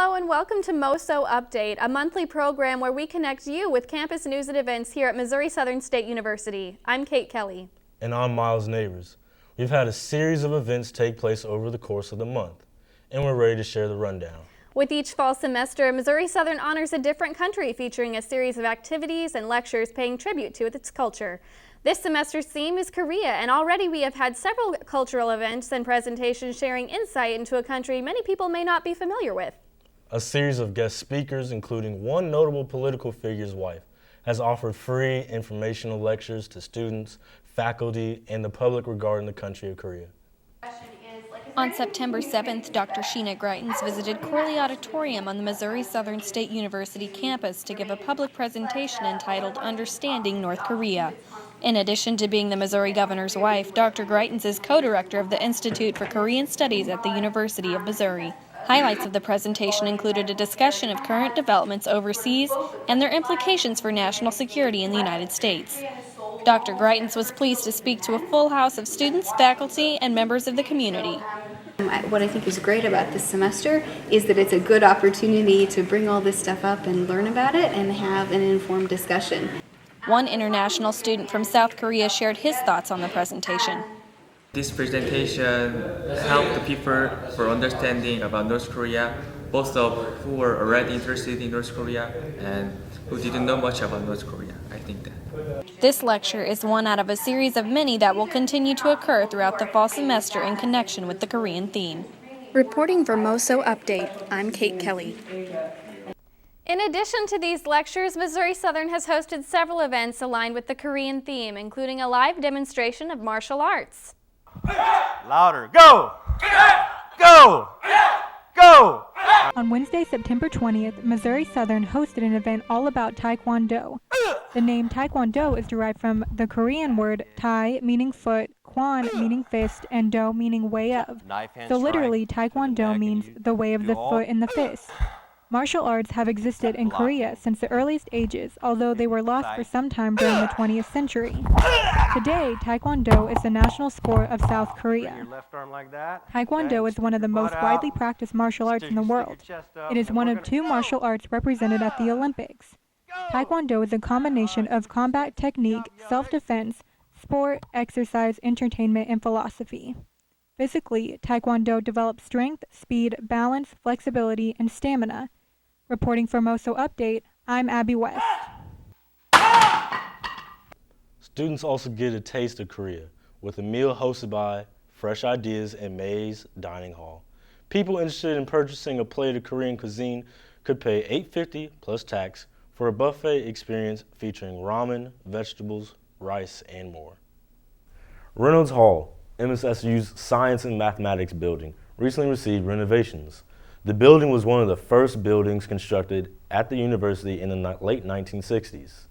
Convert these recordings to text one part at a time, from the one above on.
Hello and welcome to MOSO Update, a monthly program where we connect you with campus news and events here at Missouri Southern State University. I'm Kelley. And I'm Myles Nabors. We've had a series of events take place over the course of the month, and we're ready to share the rundown. With each fall semester, Missouri Southern honors a different country, featuring a series of activities and lectures paying tribute to its culture. This semester's theme is Korea, and already we have had several cultural events and presentations sharing insight into a country many people may not be familiar with. A series of guest speakers, including one notable political figure's wife, has offered free informational lectures to students, faculty, and the public regarding the country of Korea. On September 7th, Dr. Sheena Greitens visited Corley Auditorium on the Missouri Southern State University campus to give a public presentation entitled Understanding North Korea. In addition to being the Missouri governor's wife, Dr. Greitens is co-director of the Institute for Korean Studies at the University of Missouri. Highlights of the presentation included a discussion of current developments overseas and their implications for national security in the United States. Dr. Greitens was pleased to speak to a full house of students, faculty, and members of the community. What I think is great about this semester is that it's a good opportunity to bring all this stuff up and learn about it and have an informed discussion. One international student from South Korea shared his thoughts on the presentation. This presentation helped the people for understanding about North Korea, both of who were already interested in North Korea and who didn't know much about North Korea. I think that. This lecture is one out of a series of many that will continue to occur throughout the fall semester in connection with the Korean theme. Reporting for MOSO Update, I'm Kelley. In addition to these lectures, Missouri Southern has hosted several events aligned with the Korean theme, including a live demonstration of martial arts. Louder, go! Go! Go! On Wednesday, September 20th, Missouri Southern hosted an event all about Taekwondo. The name Taekwondo is derived from the Korean word Tai, meaning foot, Kwon, meaning fist, and Do, meaning way of. So literally, Taekwondo means the way of the foot and the fist. Martial arts have existed in Korea since the earliest ages, although they were lost for some time during the 20th century. Today, Taekwondo is the national sport of South Korea. Taekwondo is one of the most widely practiced martial arts in the world. It is one of two martial arts represented at the Olympics. Taekwondo is a combination of combat technique, self-defense, sport, exercise, entertainment, and philosophy. Physically, Taekwondo develops strength, speed, balance, flexibility, and stamina. Reporting for MOSO Update, I'm Abby West. Students also get a taste of Korea with a meal hosted by Fresh Ideas and May's Dining Hall. People interested in purchasing a plate of Korean cuisine could pay $8.50 plus tax for a buffet experience featuring ramen, vegetables, rice, and more. Reynolds Hall, MSSU's Science and Mathematics building, recently received renovations. The building was one of the first buildings constructed at the university in the late 1960s.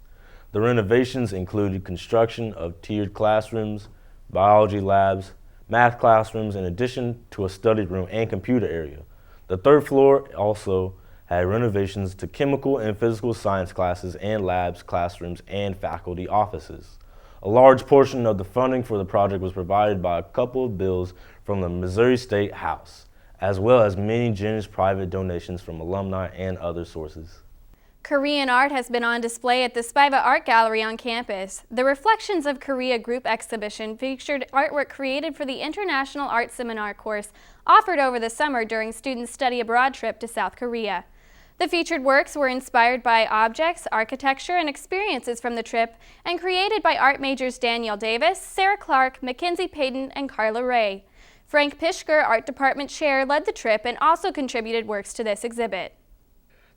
The renovations included construction of tiered classrooms, biology labs, math classrooms, in addition to a study room and computer area. The third floor also had renovations to chemical and physical science classes and labs, classrooms, and faculty offices. A large portion of the funding for the project was provided by a couple of bills from the Missouri State House, as well as many generous private donations from alumni and other sources. Korean art has been on display at the Spiva Art Gallery on campus. The Reflections of Korea group exhibition featured artwork created for the International Art Seminar course offered over the summer during students' study abroad trip to South Korea. The featured works were inspired by objects, architecture, and experiences from the trip and created by art majors Danielle Davis, Sarah Clark, Mackenzie Payton, and Carla Ray. Frank Pishker, Art Department Chair, led the trip and also contributed works to this exhibit.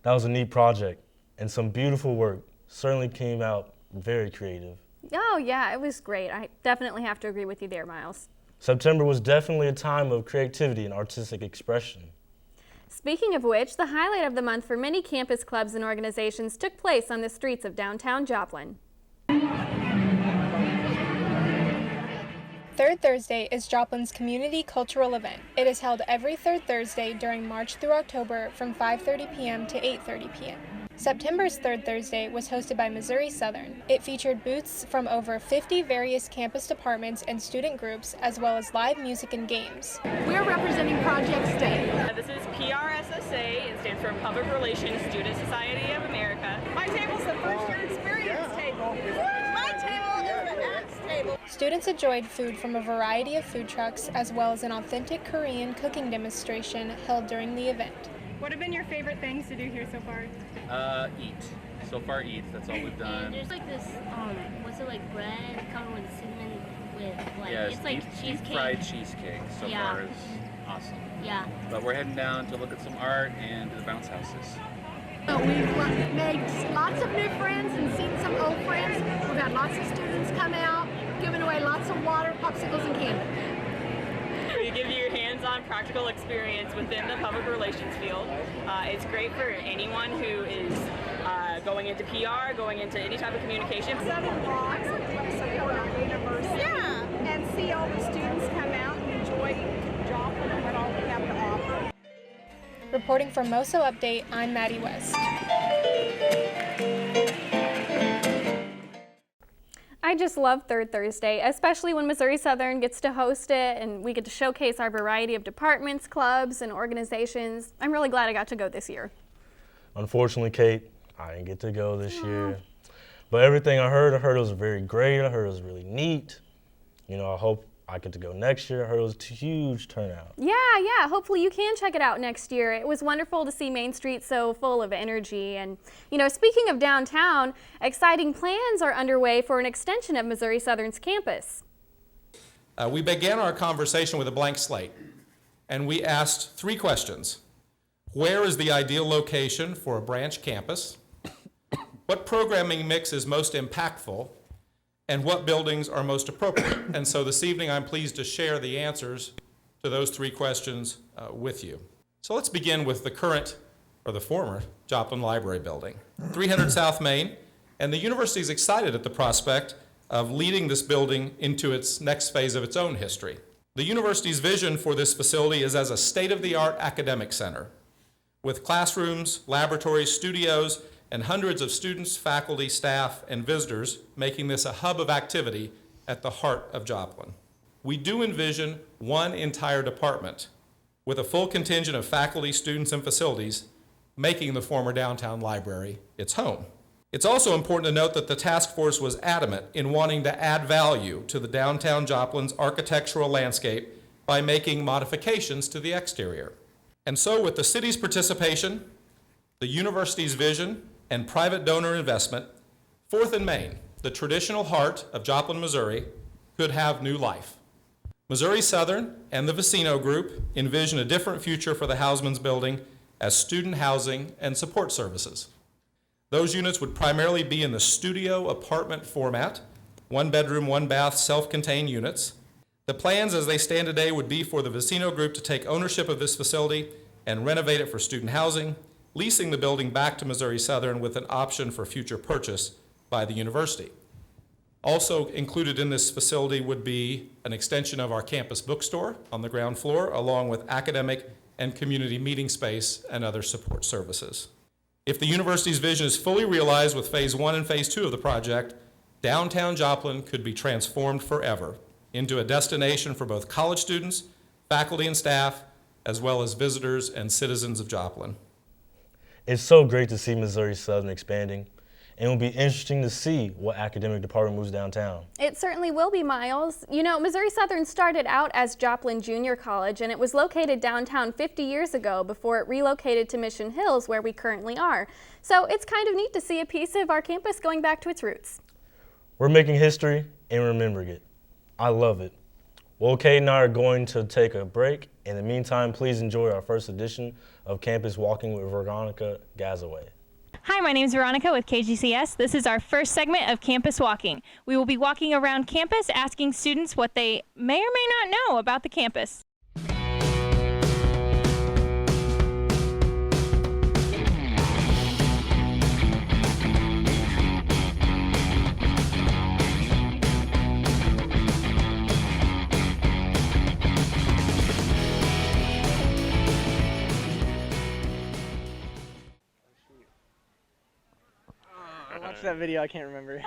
That was a neat project and some beautiful work. Certainly came out very creative. Oh yeah, it was great. I definitely have to agree with you there, Myles. September was definitely a time of creativity and artistic expression. Speaking of which, the highlight of the month for many campus clubs and organizations took place on the streets of downtown Joplin. Third Thursday is Joplin's community cultural event. It is held every third Thursday during March through October from 5:30 p.m. to 8:30 p.m. September's Third Thursday was hosted by Missouri Southern. It featured booths from over 50 various campus departments and student groups, as well as live music and games. We're representing Project Stay. This is PRSSA. It stands for Public Relations Student Society of America. My table's the first year experience table. My table is the next table. Students enjoyed food from a variety of food trucks, as well as an authentic Korean cooking demonstration held during the event. What have been your favorite things to do here so far? Eat. So far, eat. That's all we've done. And there's like this, what's it, like bread covered with cinnamon with like, yeah, it's like deep cheesecake. fried cheesecake so far is awesome. Yeah. But we're heading down to look at some art and the bounce houses. We've made lots of new friends and seen some old friends. We've had lots of students come out, giving away lots of water, popsicles, and candy. We give you hands-on practical experience within the public relations field. It's great for anyone who is going into PR, going into any type of communication. Southern Walks at University. Yeah. And see all the students come out and enjoy Joplin and what all we have to offer. Reporting for MOSO Update, I'm Maddie West. I just love Third Thursday, especially when Missouri Southern gets to host it and we get to showcase our variety of departments, clubs, and organizations. I'm really glad I got to go this year. Unfortunately, Kate, I didn't get to go this year. But everything I heard it was very great. I heard it was really neat. You know, I hope I get to go next year. I heard it was a huge turnout. Yeah, hopefully you can check it out next year. It was wonderful to see Main Street so full of energy. And, you know, speaking of downtown, exciting plans are underway for an extension of Missouri Southern's campus. We began our conversation with a blank slate, and we asked 3 questions. Where is the ideal location for a branch campus? What programming mix is most impactful? And what buildings are most appropriate? And so this evening I'm pleased to share the answers to those 3 questions with you. So let's begin with the current, or the former, Joplin Library Building, 300 South Main, and the university is excited at the prospect of leading this building into its next phase of its own history. The university's vision for this facility is as a state-of-the-art academic center with classrooms, laboratories, studios, and hundreds of students, faculty, staff, and visitors, making this a hub of activity at the heart of Joplin. We do envision one entire department with a full contingent of faculty, students, and facilities, making the former downtown library its home. It's also important to note that the task force was adamant in wanting to add value to the downtown Joplin's architectural landscape by making modifications to the exterior. And so with the city's participation, the university's vision, and private donor investment, 4th and Main, the traditional heart of Joplin, Missouri, could have new life. Missouri Southern and the Vicino Group envision a different future for the Hausman's Building as student housing and support services. Those units would primarily be in the studio apartment format, 1 bedroom, 1 bath, self-contained units. The plans as they stand today would be for the Vicino Group to take ownership of this facility and renovate it for student housing, leasing the building back to Missouri Southern with an option for future purchase by the university. Also included in this facility would be an extension of our campus bookstore on the ground floor, along with academic and community meeting space and other support services. If the university's vision is fully realized with phase 1 and phase 2 of the project, downtown Joplin could be transformed forever into a destination for both college students, faculty and staff, as well as visitors and citizens of Joplin. It's so great to see Missouri Southern expanding, and it will be interesting to see what academic department moves downtown. It certainly will be, Miles. You know, Missouri Southern started out as Joplin Junior College, and it was located downtown 50 years ago before it relocated to Mission Hills, where we currently are. So it's kind of neat to see a piece of our campus going back to its roots. We're making history and remembering it. I love it. Well, Kate and I are going to take a break. In the meantime, please enjoy our first edition of Campus Walking with Veronica Gazaway. Hi, my name is Veronica with KGCS. This is our first segment of Campus Walking. We will be walking around campus asking students what they may or may not know about the campus. That video, I can't remember.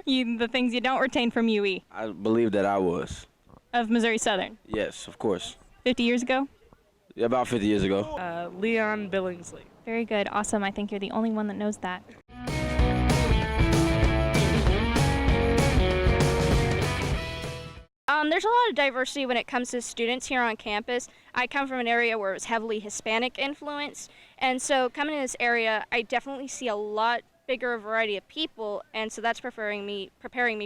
The things you don't retain from UE. I believe that I was. Of Missouri Southern? Yes, of course. 50 years ago? Yeah, about 50 years ago. Leon Billingsley. Very good. Awesome. I think you're the only one that knows that. There's a lot of diversity when it comes to students here on campus. I come from an area where it was heavily Hispanic influenced, and so coming to this area, I definitely see a lot bigger variety of people, and so that's preparing me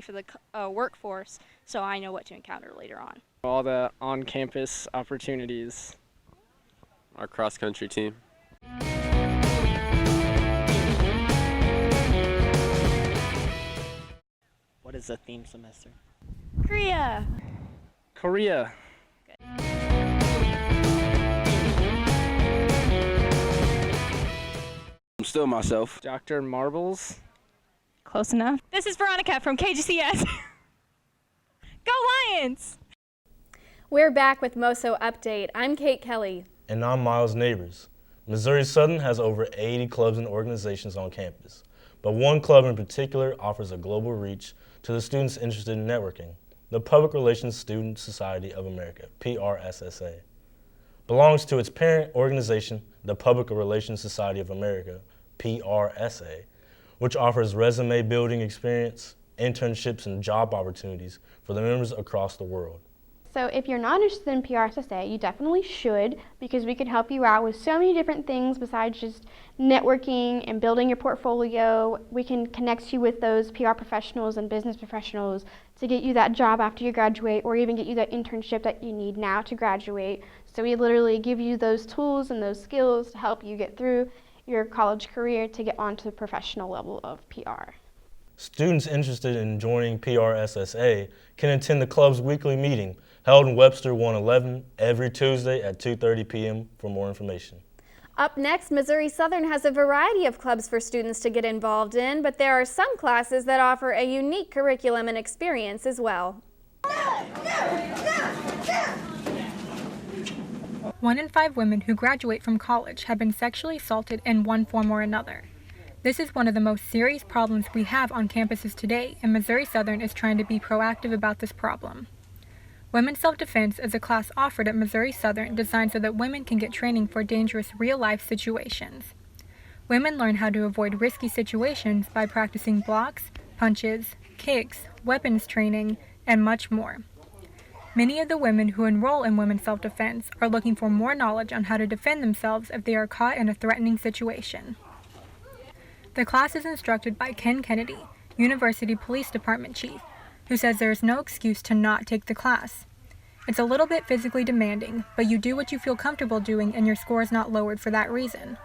for the workforce, so I know what to encounter later on. All the on-campus opportunities. Our cross-country team. What is the theme semester? Korea. Korea. I'm still myself. Dr. Marbles. Close enough. This is Veronica from KGCS. Go Lions! We're back with MOSO Update. I'm Kate Kelley. And I'm Myles Nabors. Missouri Southern has over 80 clubs and organizations on campus, but one club in particular offers a global reach to the students interested in networking. The Public Relations Student Society of America, PRSSA, belongs to its parent organization, the Public Relations Society of America, PRSSA, which offers resume building experience, internships, and job opportunities for the members across the world. So if you're not interested in PRSSA, you definitely should, because we can help you out with so many different things besides just networking and building your portfolio. We can connect you with those PR professionals and business professionals to get you that job after you graduate, or even get you that internship that you need now to graduate. So we literally give you those tools and those skills to help you get through your college career to get onto the professional level of PR. Students interested in joining PRSSA can attend the club's weekly meeting held in Webster 111 every Tuesday at 2:30 p.m. for more information. Up next, Missouri Southern has a variety of clubs for students to get involved in, but there are some classes that offer a unique curriculum and experience as well. 1 in 5 women who graduate from college have been sexually assaulted in one form or another. This is one of the most serious problems we have on campuses today, and Missouri Southern is trying to be proactive about this problem. Women's Self-Defense is a class offered at Missouri Southern designed so that women can get training for dangerous real-life situations. Women learn how to avoid risky situations by practicing blocks, punches, kicks, weapons training, and much more. Many of the women who enroll in Women's Self-Defense are looking for more knowledge on how to defend themselves if they are caught in a threatening situation. The class is instructed by Ken Kennedy, University Police Department Chief, who says there is no excuse to not take the class. It's a little bit physically demanding, but you do what you feel comfortable doing and your score is not lowered for that reason.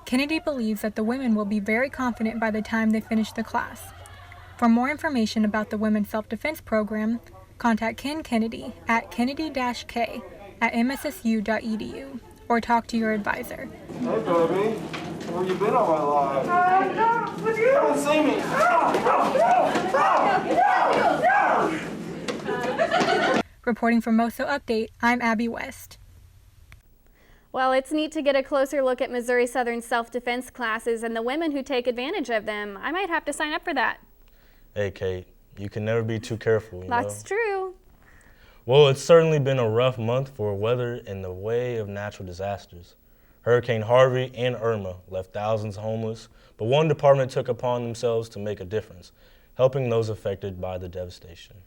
Kennedy believes that the women will be very confident by the time they finish the class. For more information about the Women's Self-Defense program, contact Ken Kennedy at kennedy-k@mssu.edu or talk to your advisor. Hey, baby. Where you been all my life? You haven't seen me. Reporting for MOSO Update, I'm Abby West. Well, it's neat to get a closer look at Missouri Southern's self-defense classes and the women who take advantage of them. I might have to sign up for that. Hey, Kate, you can never be too careful, you know? That's true. Well, it's certainly been a rough month for weather in the way of natural disasters. Hurricane Harvey and Irma left thousands homeless, but one department took upon themselves to make a difference, helping those affected by the devastation.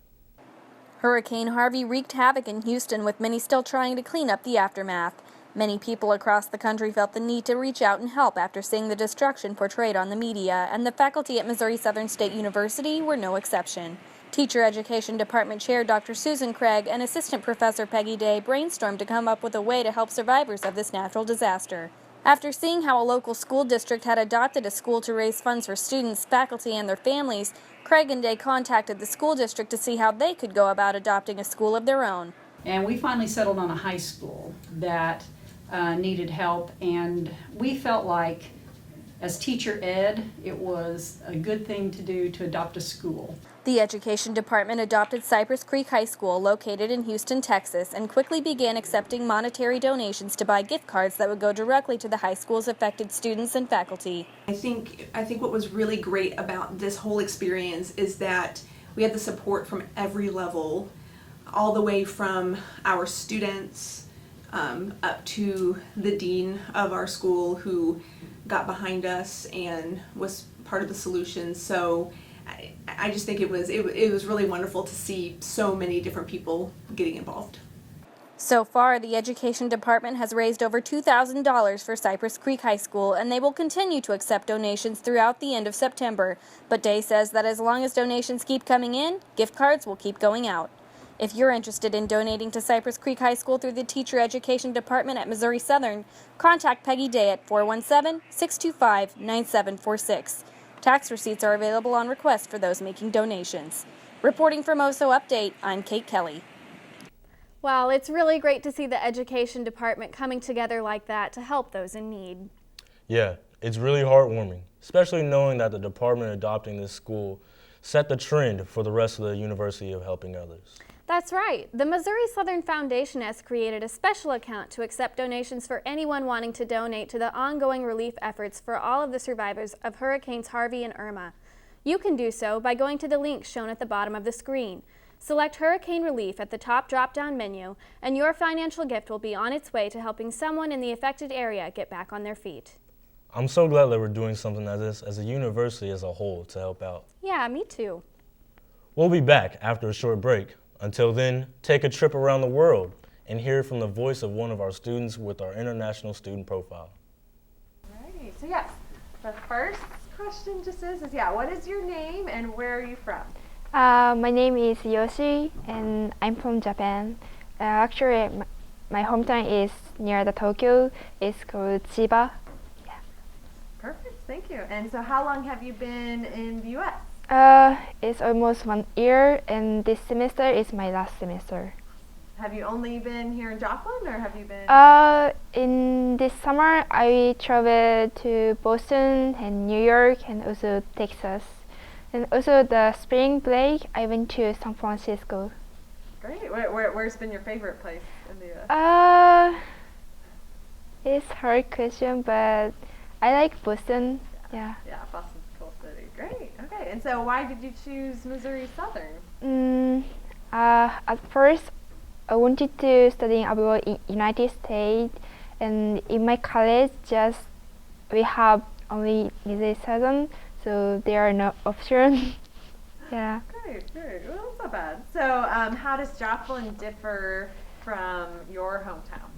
Hurricane Harvey wreaked havoc in Houston, with many still trying to clean up the aftermath. Many people across the country felt the need to reach out and help after seeing the destruction portrayed on the media, and the faculty at Missouri Southern State University were no exception. Teacher Education Department Chair Dr. Susan Craig and Assistant Professor Peggy Day brainstormed to come up with a way to help survivors of this natural disaster. After seeing how a local school district had adopted a school to raise funds for students, faculty, and their families, Craig and Day contacted the school district to see how they could go about adopting a school of their own. And we finally settled on a high school that needed help, and we felt like as teacher ed, it was a good thing to do to adopt a school. The Education Department adopted Cypress Creek High School, located in Houston, Texas, and quickly began accepting monetary donations to buy gift cards that would go directly to the high school's affected students and faculty. I think what was really great about this whole experience is that we had the support from every level, all the way from our students, up to the dean of our school, who got behind us and was part of the solution. So I just think it was really wonderful to see so many different people getting involved. So far, the Education Department has raised over $2,000 for Cypress Creek High School, and they will continue to accept donations throughout the end of September. But Day says that as long as donations keep coming in, gift cards will keep going out. If you're interested in donating to Cypress Creek High School through the Teacher Education Department at Missouri Southern, contact Peggy Day at 417-625-9746. Tax receipts are available on request for those making donations. Reporting for MOSO Update, I'm Kate Kelley. Well, it's really great to see the Education Department coming together like that to help those in need. Yeah, it's really heartwarming, especially knowing that the department adopting this school set the trend for the rest of the University of helping others. That's right. The Missouri Southern Foundation has created a special account to accept donations for anyone wanting to donate to the ongoing relief efforts for all of the survivors of Hurricanes Harvey and Irma. You can do so by going to the link shown at the bottom of the screen. Select Hurricane Relief at the top drop-down menu, and your financial gift will be on its way to helping someone in the affected area get back on their feet. I'm so glad that we're doing something like this as a university as a whole to help out. Yeah, me too. We'll be back after a short break. Until then, take a trip around the world and hear from the voice of one of our students with our International Student Profile. Alrighty, so yes, the first question just is what is your name and where are you from? My name is Yoshi, and I'm from Japan. Actually, my hometown is near the Tokyo. It's called Chiba. Yeah. Perfect, thank you. And so how long have you been in the U.S.? It's almost 1 year, and this semester is my last semester. Have you only been here in Joplin, or have you been? In this summer, I traveled to Boston and New York and also Texas. And also the spring break, I went to San Francisco. Great. Where's been your favorite place in the U.S.? It's a hard question, but I like Boston. Yeah. Yeah, Boston's a cool city. Great. Okay. And so why did you choose Missouri Southern? At first, I wanted to study abroad in United States, and in my college, we have only Missouri Southern. So there are no options. Yeah. Great. Well, that's not bad. So how does Joplin differ from your hometown?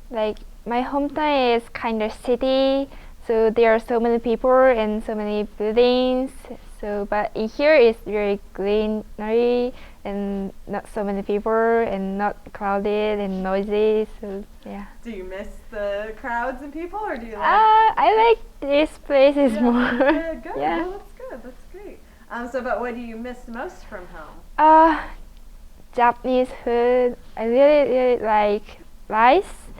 Like my hometown is kind of city, so there are so many people and so many buildings. So, but in here it's very greenery and not so many people and not crowded and noisy. So yeah. Do you miss the crowds and people, or do you like? I like this place more. Yeah, good. Yeah. Well, that's good. That's great. But what do you miss most from home? Japanese food. I really like rice.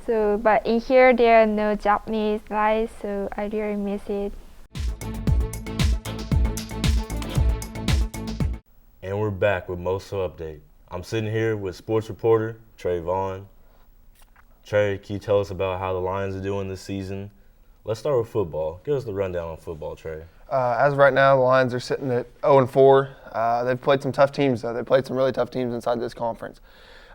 So, but in here there are no Japanese rice, so I really miss it. And we're back with MOSO Update. I'm sitting here with sports reporter Trey Vaughn. Trey, can you tell us about how the Lions are doing this season? Let's start with football. Give us the rundown on football, Trey. As of right now, the Lions are sitting at 0-4. They've played some tough teams, though. They've played some really tough teams inside this conference.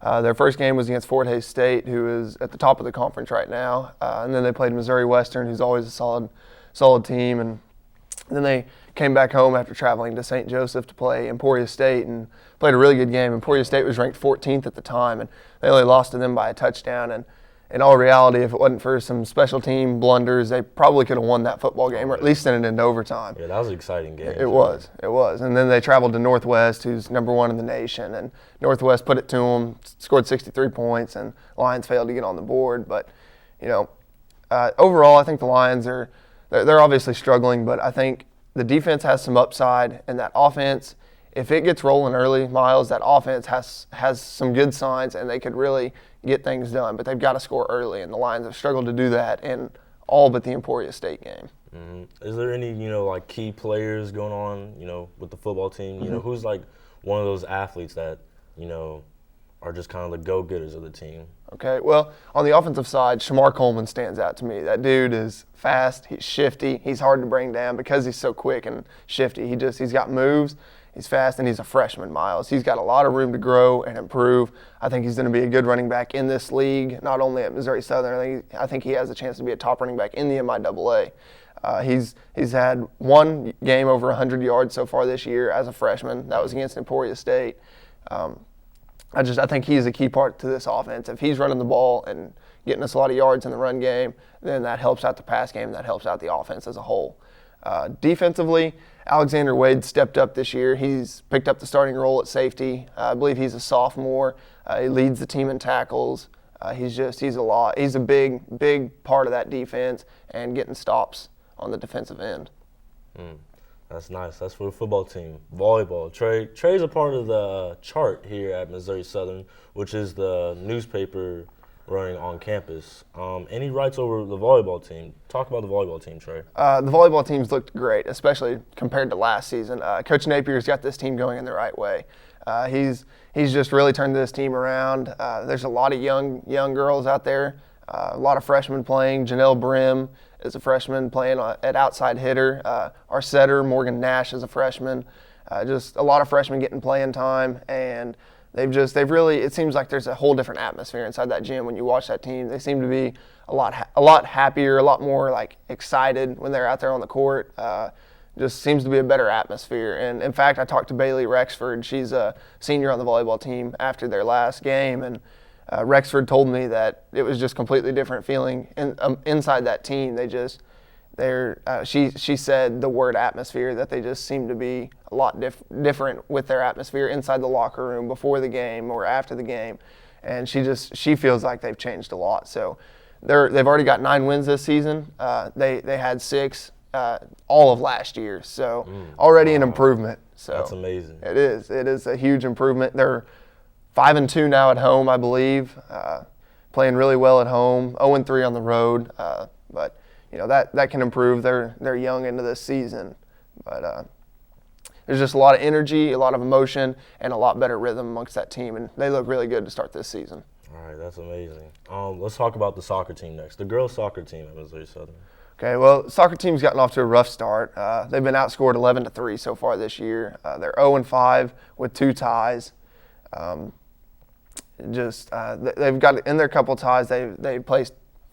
Their first game was against Fort Hays State, who is at the top of the conference right now. And then they played Missouri Western, who's always a solid team. And then they came back home after traveling to St. Joseph to play Emporia State and played a really good game. Emporia State was ranked 14th at the time, and they only lost to them by a touchdown. And in all reality, if it wasn't for some special team blunders, they probably could have won that football game, or at least sent it into overtime. Yeah, that was an exciting game. It was. And then they traveled to Northwest, who's #1 in the nation, and Northwest put it to them, scored 63 points, and Lions failed to get on the board. But, overall, I think the Lions they're obviously struggling, but I think the defense has some upside, and that offense, if it gets rolling early, Myles, that offense has some good signs, and they could really get things done. But they've got to score early, and the Lions have struggled to do that in all but the Emporia State game. Mm-hmm. Is there any, like key players going on, with the football team? Who's like one of those athletes that, are just kind of the go-getters of the team? Okay, well, on the offensive side, Shamar Coleman stands out to me. That dude is fast, he's shifty, he's hard to bring down because he's so quick and shifty. He's got moves. He's fast, and he's a freshman, Myles. He's got a lot of room to grow and improve. I think he's going to be a good running back in this league, not only at Missouri Southern. I think he has a chance to be a top running back in the MIAA. He's had one game over 100 yards so far this year as a freshman. That was against Emporia State. I think he's a key part to this offense. If he's running the ball and getting us a lot of yards in the run game, then that helps out the pass game. That helps out the offense as a whole. Defensively, Alexander Wade stepped up this year. He's picked up the starting role at safety. I believe he's a sophomore. He leads the team in tackles. He's a big part of that defense and getting stops on the defensive end. That's nice. That's for the football team. Volleyball. Trey's a part of the chart here at Missouri Southern, which is the newspaper running on campus. And he writes over the volleyball team. Talk about the volleyball team, Trey. The volleyball team's looked great, especially compared to last season. Coach Napier's got this team going in the right way. He's just really turned this team around. There's a lot of young girls out there, a lot of freshmen playing. Janelle Brim is a freshman playing at outside hitter. Our setter, Morgan Nash, is a freshman. Just a lot of freshmen getting playing time, and it seems like there's a whole different atmosphere inside that gym when you watch that team. They seem to be a lot happier, a lot more like excited when they're out there on the court. Just seems to be a better atmosphere. And in fact, I talked to Bailey Rexford. She's a senior on the volleyball team after their last game, and Rexford told me that it was just completely different feeling inside that team. She said the word atmosphere, that they just seem to be a lot different with their atmosphere inside the locker room before the game or after the game, and she feels like they've changed a lot. So they've already got 9 wins this season. They had 6 all of last year, so already an improvement. So that's amazing. It is a huge improvement. They're 5-2 now at home, I believe, playing really well at home. 0-3 on the road, but that can improve. They're young into this season, but there's just a lot of energy, a lot of emotion, and a lot better rhythm amongst that team, and they look really good to start this season. All right, that's amazing. Let's talk about the soccer team next. The girls' soccer team at Missouri Southern. Okay, well, the soccer team's gotten off to a rough start. They've been outscored 11-3 so far this year. They're 0-5 with 2 ties. They've got in their couple ties. They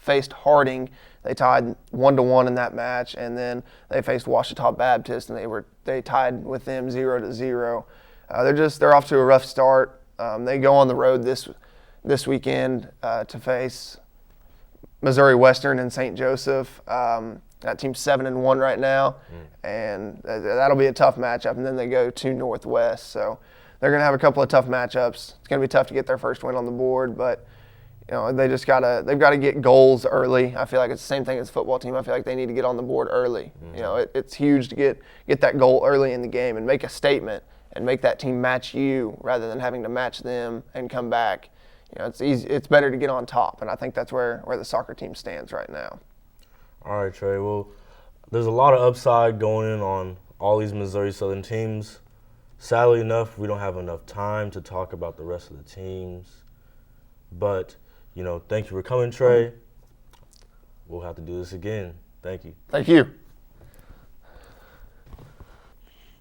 faced Harding. They tied 1-1 in that match, and then they faced Ouachita Baptist, and they tied with them 0-0. They're off to a rough start. They go on the road this weekend to face Missouri Western and St. Joseph. That team's 7-1 right now, and that'll be a tough matchup. And then they go to Northwest, so they're going to have a couple of tough matchups. It's going to be tough to get their first win on the board, but they've got to get goals early. I feel like it's the same thing as the football team. I feel like they need to get on the board early. It's huge to get that goal early in the game and make a statement and make that team match you rather than having to match them and come back. It's easy. It's better to get on top, and I think that's where the soccer team stands right now. All right, Trey. Well, there's a lot of upside going in on all these Missouri Southern teams. Sadly enough, we don't have enough time to talk about the rest of the teams. But, thank you for coming, Trey. We'll have to do this again. Thank you. Thank you.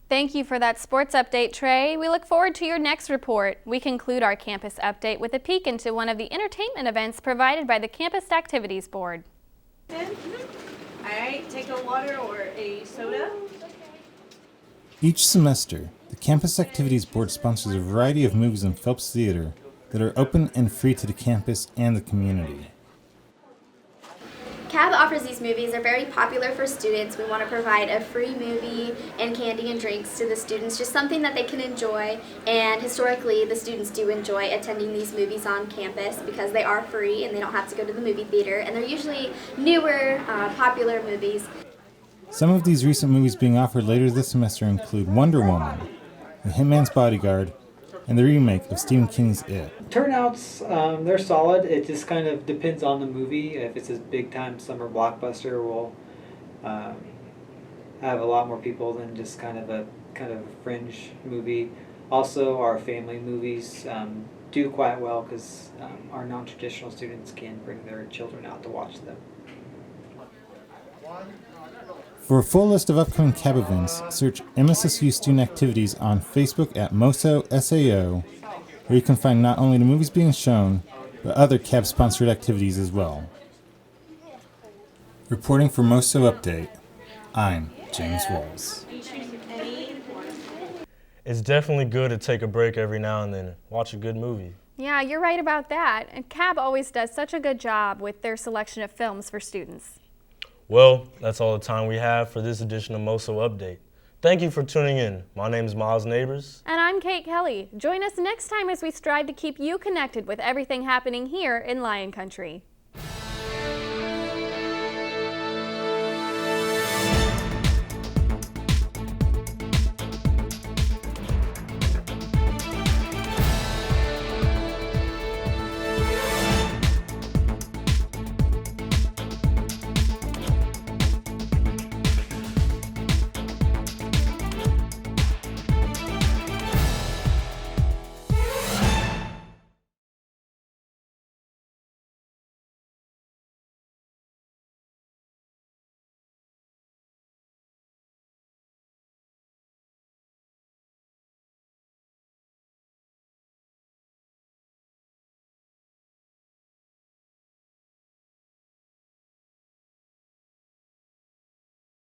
Thank you for that sports update, Trey. We look forward to your next report. We conclude our campus update with a peek into one of the entertainment events provided by the Campus Activities Board. All right, take a water or a soda. Each semester, the Campus Activities Board sponsors a variety of movies in Phelps Theater that are open and free to the campus and the community. CAB offers these movies. They're very popular for students. We want to provide a free movie and candy and drinks to the students, just something that they can enjoy. And historically, the students do enjoy attending these movies on campus because they are free and they don't have to go to the movie theater. And they're usually newer, popular movies. Some of these recent movies being offered later this semester include Wonder Woman, The Hitman's Bodyguard, and the remake of Stephen King's It. Turnouts, they're solid. It just kind of depends on the movie. If it's a big-time summer blockbuster, we'll have a lot more people than just kind of a fringe movie. Also, our family movies do quite well because our non-traditional students can bring their children out to watch them. For a full list of upcoming CAB events, search MSSU student activities on Facebook at MOSO SAO, where you can find not only the movies being shown, but other CAB-sponsored activities as well. Reporting for MOSO Update, I'm James Walls. It's definitely good to take a break every now and then and watch a good movie. Yeah, you're right about that. And CAB always does such a good job with their selection of films for students. Well, that's all the time we have for this edition of MOSO Update. Thank you for tuning in. My name is Myles Nabors. And I'm Kate Kelley. Join us next time as we strive to keep you connected with everything happening here in Lion Country.